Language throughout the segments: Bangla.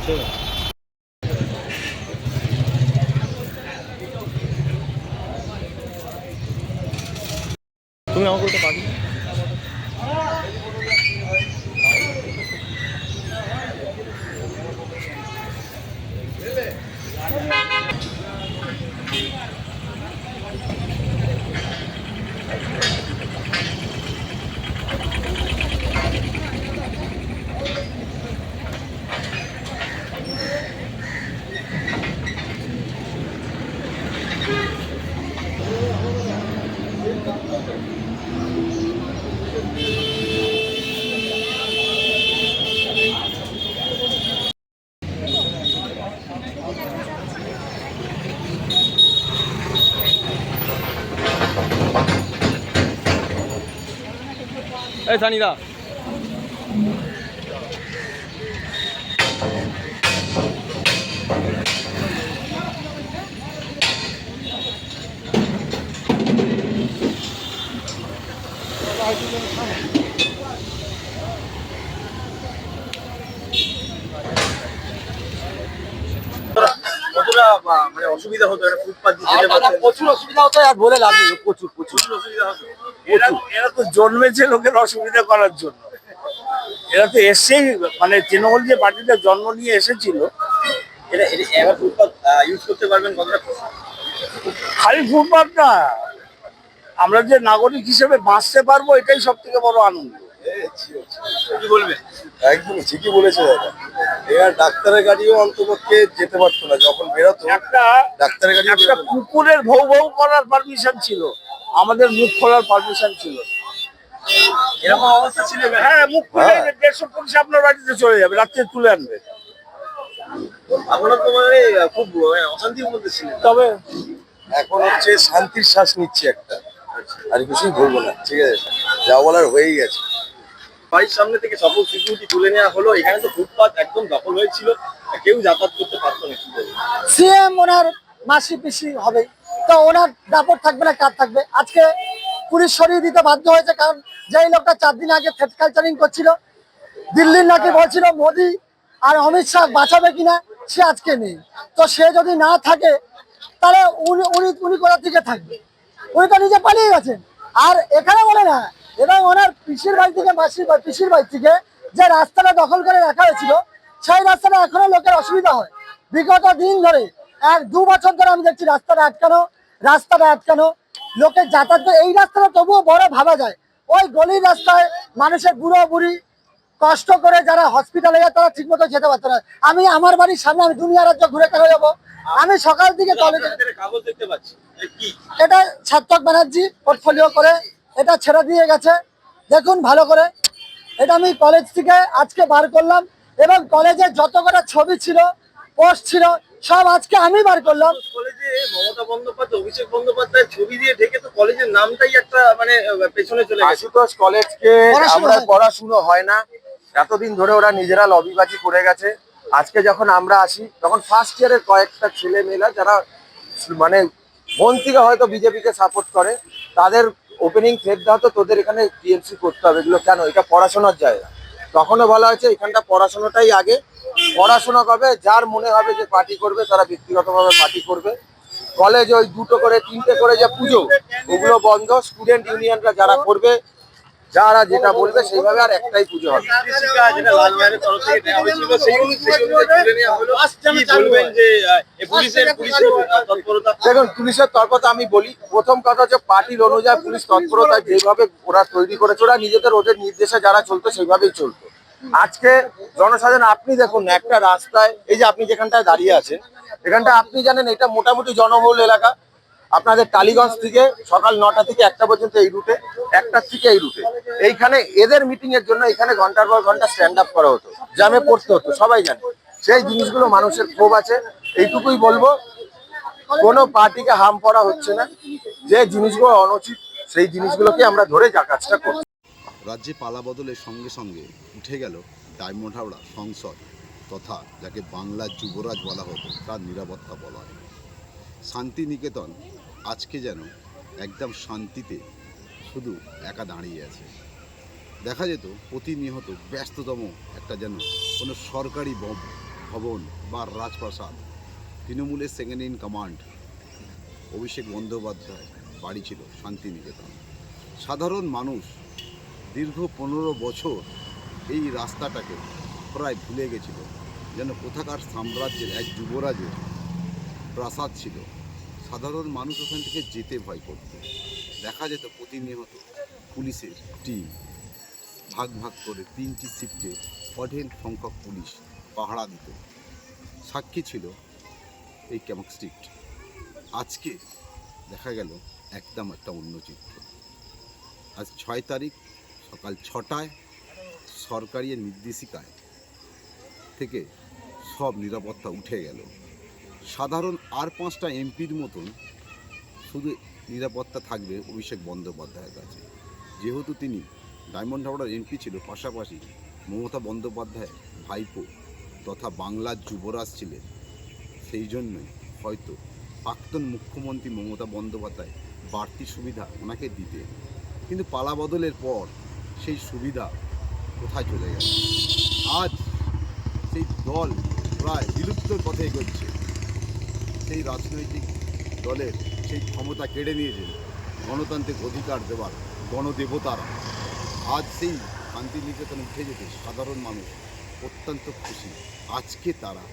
ঠিক আছে, তুমি আমাকে ওটা পাঠিয়ে এই সানিদা। কতটা মানে অসুবিধা হতো এটা ফুটপাত দিয়ে যেতে পারতেন? প্রচুর অসুবিধা হতো আর বলে লাভ নেই, প্রচুর প্রচুর প্রচুর অসুবিধা হতো। এরা এরা তো জন্মেছে লোকের অসুবিধা করার জন্য। এরা তো এসেই মানে তৃণমূল যে পার্টিটা জন্ম নিয়ে এসেছিল, এরা এবার ফুটপাত ইউজ করতে পারবেন কতটা? খালি ফুটপাত না, আমরা যে নাগরিক হিসেবে বাঁচতে পারবো এটাই সব থেকে বড় আনন্দ। কি বলবেন? একদম ঠিকই বলেছে দাদা। এরা ডাক্তারের গাড়িও অন্তপক্ষে যেতে পারতো না, যখন বেরোতো একটা ডাক্তারের গাড়ি একটা কুকুরের ভৌ ভৌ করার পারমিশন ছিল, আমাদের মুখ খোলার পারমিশন ছিল। এরকম অবস্থা ছিল। হ্যাঁ, মুখ খুলে 150 পুলিশ আপনার বাড়িতে চলে যাবে, রাত্রে তুলে আনবে। আপনারা তো মানে খুব অশান্তির মধ্যে ছিলেন। তবে এখন হচ্ছে শান্তির শ্বাস নিচ্ছে একটা, আর কিছুই বলবো না। ঠিক আছে, যা বলার হয়েই গেছে। বাড়ির সামনে থেকে সকল সিকিউরিটি তুলে নেওয়া হলো। এখানে তো ফুটপাত একদম দখল হয়েছিল, কেউ যাতায়াত করতে পারতো না। কি বলবো? সিএম ওনার মাসি পিসি হবে, তো ওনার দাপট থাকবে না, কার থাকবে? আজকে পুলিশ সরিয়ে দিতে বাধ্য হয়েছে, কারণ যেই লোকটা 4 দিন আগে থ্রেট কালচারিং করছিল, দিল্লির নাকি বলছিল মোদি আর অমিত শাহ বাঁচাবে কিনা, সে আজকে নেই। তো সে যদি না থাকে তাহলে উনি উনি উনি কোথা থেকে থাকবে? উনি তো নিজে পালিয়ে গেছেন। আর এখানে বলে না, এবং ওনার পিসির বাড়ি থেকে পিসির বাড়ি থেকে যে রাস্তাটা দখল করে রাখা হয়েছিল, সেই রাস্তাটা এখনো লোকের অসুবিধা হয়। বিগত দিন ধরে 1-2 বছর ধরে আমি দেখছি রাস্তাটা আটকানো, লোকের যাতায়াত করে। এই রাস্তাটা তবুও বড় ভাবা যায়, ওই গলির রাস্তায় মানুষের বুড়ো বুড়ি কষ্ট করে যারা হসপিটালে যায় তারা ঠিক মতো যেতে পারতো না। আমি আমার বাড়ির সামনে, আমি দুনিয়া রাজ্য ঘুরে চলে যাবো। আমি সকাল থেকে কলেজে, কাগজ দেখতে পাচ্ছি, কি এটা সার্থক ব্যানার্জি পোর্টফোলিও করে এটা ছেড়ে দিয়ে গেছে, দেখুন ভালো করে। এটা আমি কলেজ থেকে আজকে বার করলাম, এবং কলেজে যত কটা ছবি ছিল, পোস্ট ছিল, সব আজকে আমি বার করলাম। কলেজে মমতা বন্দ্যোপাধ্যায়, অভিষেক বন্দ্যোপাধ্যায় ছবি দিয়ে ঢেকে তো কলেজের নামটাই একটা মানে পেছনে চলে গেছে। আশুতোষ কলেজকে আমরা পড়াশুনো হয় না, এতদিন ধরে ওরা নিজেরা লবিবাজি করে গেছে। আজকে যখন আমরা আসি, তখন ফার্স্ট ইয়ারের কয়েকটা ছেলে মেয়েরা যারা মানে মন থেকে হয়তো বিজেপিকে সাপোর্ট করে, তাদের ওপেনিং থ্রেড দেওয়া তো তোদের এখানে টিএমসি করতে হবে। এগুলো কেন? এটা পড়াশোনার জায়গা। তখনও বলা হয়েছে এখানটা পড়াশোনাটাই আগে, পড়াশোনা করবে, যার মনে হবে যে পার্টি করবে তারা ব্যক্তিগতভাবে পার্টি করবে। কলেজ ওই 2টো করে 3টে করে যে পুজো, ওগুলো বন্ধ। স্টুডেন্ট ইউনিয়নরা যারা করবে, যারা যেটা বলবে সেইভাবে, আর একটাই পুজো হবে। যেটা লালবাগের তরফ থেকে দেওয়া হয়েছিল সেই অনুযায়ী তুলে নেওয়া হলো। কি বলবেন যে পুলিশের তৎপরতা? দেখুন, পুলিশের তৎপরতা আমি বলি, প্রথম কথা হচ্ছে পার্টির অনুযায়ী পুলিশ তৎপরতা যেভাবে ওরা তৈরি করেছে, ওরা নিজেদের ওদের নির্দেশে যারা চলতো সেইভাবেই চলতো। আজকে জনসাধারণ, আপনি দেখুন একটা রাস্তায়, এই যে আপনি যেখানটায় দাঁড়িয়ে আছেন, এখানটা আপনি জানেন এটা মোটামুটি জনবহুল এলাকা। আপনাদের টালিগঞ্জ থেকে সকাল 9টা থেকে 1টা পর্যন্ত এই রুটে, 1টার থেকে এই রুটে, এইখানে এদের মিটিং এর জন্য এখানে ঘন্টার পর ঘন্টা স্ট্যান্ড আপ করা হতো, জ্যামে পড়তে হতো, সবাই জানে। সেই জিনিসগুলো মানুষের ক্ষোভ আছে, এইটুকুই বলবো। কোনো পার্টিকে হার্ম করা হচ্ছে না, যে জিনিসগুলো অনুচিত সেই জিনিসগুলোকে আমরা ধরে যা কাজটা করছি। রাজ্যে পালাবদলের সঙ্গে সঙ্গে উঠে গেল ডায়মন্ড হাওড়া সংসদ, তথা যাকে বাংলার যুবরাজ বলা হতো তার নিরাপত্তা বলা হয়। শান্তিনিকেতন আজকে যেন একদম শান্তিতে শুধু একা দাঁড়িয়ে আছে। দেখা যেত প্রতিনিয়ত ব্যস্ততম একটা যেন কোনো সরকারি ভবন বা রাজপ্রাসাদ তৃণমূলের second in command Abhishek Bandyopadhyay বাড়ি ছিল শান্তিনিকেতন। সাধারণ মানুষ দীর্ঘ 15 বছর এই রাস্তাটাকে প্রায় ভুলে গেছিল, যেন কোথাকার সাম্রাজ্যের এক যুবরাজের প্রাসাদ ছিল। সাধারণ মানুষ ওখান থেকে যেতে ভয় করত। দেখা যেত প্রতিনিয়ত পুলিশের টিম ভাগ ভাগ করে 3টি শিফটে অঢেল সংখ্যক পুলিশ পাহারা দিত। সাক্ষী ছিল এই ক্যামক স্ট্রিট। আজকে দেখা গেল একদম একটা অন্য চিত্র। আজ 6 তারিখ সকাল 6টায় সরকারি নির্দেশিকায় থেকে সব নিরাপত্তা উঠে গেল। সাধারণ আর 5টা এমপির মতন শুধু নিরাপত্তা থাকবে অভিষেক বন্দ্যোপাধ্যায়ের কাছে। যেহেতু তিনি ডায়মন্ড হাওড়ার এমপি ছিল, পাশাপাশি মমতা বন্দ্যোপাধ্যায় ভাইপো তথা বাংলার যুবরাজ ছিলেন, সেই জন্যই হয়তো প্রাক্তন মুখ্যমন্ত্রী মমতা বন্দ্যোপাধ্যায় বাড়তি সুবিধা ওনাকে দিতে। কিন্তু পালা বদলের পর সেই সুবিধা কোথায় চলে গেল? আজ সেই দল প্রায় বিলুপ্তর পথে এগোচ্ছে। সেই রাজনৈতিক দলের সেই ক্ষমতা কেড়ে নিয়েছেন গণতান্ত্রিক অধিকার দেওয়ার গণদেবতারা। আজ সেই শান্তিনিকেতন উঠে যেতে সাধারণ মানুষ অত্যন্ত খুশি। আজকে তারা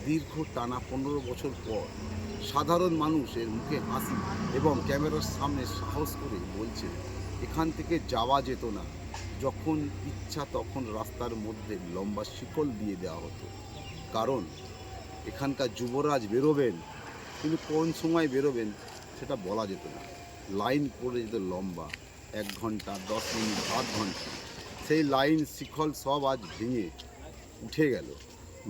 দীর্ঘ টানা 15 বছর পর সাধারণ মানুষের মুখে হাসি এবং ক্যামেরার সামনে সাহস করে বলছে এখান থেকে যাওয়া যেত না। যখন ইচ্ছা তখন রাস্তার মধ্যে লম্বা শিকল দিয়ে দেওয়া হতো, কারণ এখানকার যুবরাজ বেরোবেন, কিন্তু কোন সময় বেরোবেন সেটা বলা যেত না। লাইন পড়ে যেত লম্বা, 1 ঘন্টা, 10 মিনিট, 8 ঘন্টা। সেই লাইন শিকল সব আজ ভেঙে উঠে গেল।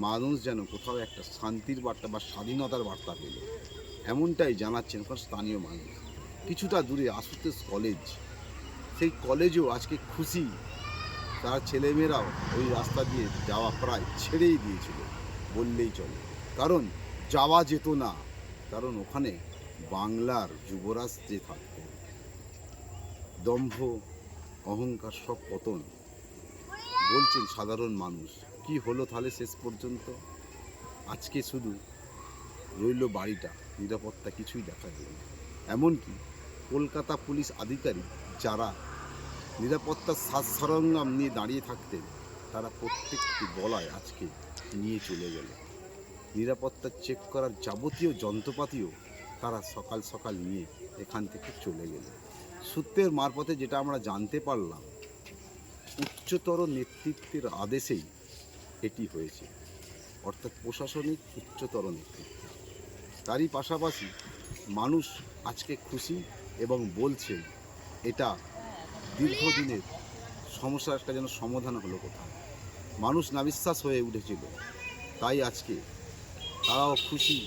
মানুষ যেন কোথাও একটা শান্তির বার্তা বা স্বাধীনতার বার্তা পেল, এমনটাই জানাচ্ছেন ওখানে স্থানীয় মানুষ। কিছুটা দূরে আশুতোষ কলেজ, সেই কলেজেও আজকে খুশি। তার ছেলেমেয়েরাও ওই রাস্তা দিয়ে যাওয়া প্রায় ছেড়েই দিয়েছিল বললেই চলে, কারণ যাওয়া যেত না। কারণ ওখানে বাংলার যুবরাজ যে থাকত, দম্ভ অহংকার সব পতন। বলছেন সাধারণ মানুষ কি হলো তাহলে শেষ পর্যন্ত? আজকে শুধু রইল বাড়িটা, নিরাপত্তা কিছুই দেখা গেল না। এমনকি কলকাতা পুলিশ আধিকারিক যারা নিরাপত্তার সাজ সরঞ্জাম নিয়ে দাঁড়িয়ে থাকতেন, তারা প্রত্যেকটি বলায় আজকে নিয়ে চলে গেল। নিরাপত্তা চেক করার যাবতীয় যন্ত্রপাতিও তারা সকাল সকাল নিয়ে এখান থেকে চলে গেল। সূত্রের মারফতে যেটা আমরা জানতে পারলাম, উচ্চতর নেতৃত্বের আদেশেই এটি হয়েছে, অর্থাৎ প্রশাসনিক উচ্চতর নেতৃত্ব। তারই পাশাপাশি মানুষ আজকে খুশি এবং বলছে এটা দীর্ঘদিনের সমস্যার একটা যেন সমাধান হলো কোথাও। মানুষ নাবিশ্বাস হয়ে উঠেছিল, তাই আজকে তারাও খুশি।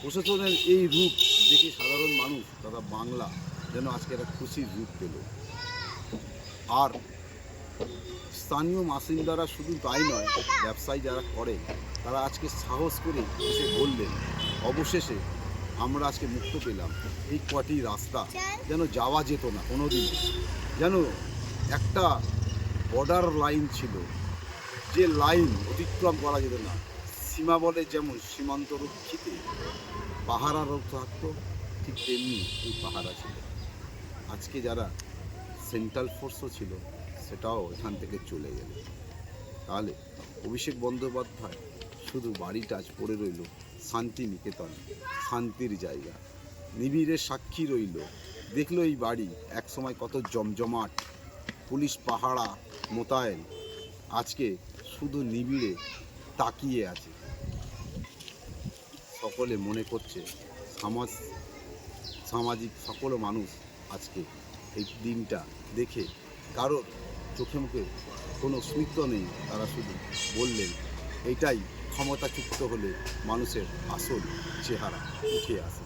প্রশাসনের এই রূপ দেখে সাধারণ মানুষ তথা বাংলা যেন আজকে একটা খুশির রূপ পেল। আর স্থানীয় বাসিন্দারা শুধু তাই নয়, ব্যবসায়ী যারা করে তারা আজকে সাহস করে এসে বললেন অবশেষে আমরা আজকে মুক্ত পেলাম। এই কটি রাস্তা যেন যাওয়া যেত না কোনোদিন, যেন একটা বর্ডার লাইন ছিল, যে লাইন অতিক্রম করা যেত না। সীমা বলে যেমন সীমান্তরক্ষীতে পাহারারও থাকতো, ঠিক তেমনি এই পাহারা ছিল। আজকে যারা সেন্ট্রাল ফোর্সও ছিল সেটাও এখান থেকে চলে গেল। তাহলে অভিষেক বন্দ্যোপাধ্যায় শুধু বাড়িটা আজ পড়ে রইল শান্তিনিকেতন, শান্তির জায়গা। নিবিড়ের সাক্ষী রইল, দেখলো এই বাড়ি একসময় কত জমজমাট, পুলিশ পাহারা মোতায়েন, আজকে শুধু নিবিড়ে তাকিয়ে আছে। সকলে মনে করছে সামাজিক সকল মানুষ আজকে এই দিনটা দেখে কারোর চোখে মুখে কোনো স্মিত নেই, তারা শুধু বললেন এটাই ক্ষমতাচ্যুত হলে মানুষের আসল চেহারা উঠে আসে।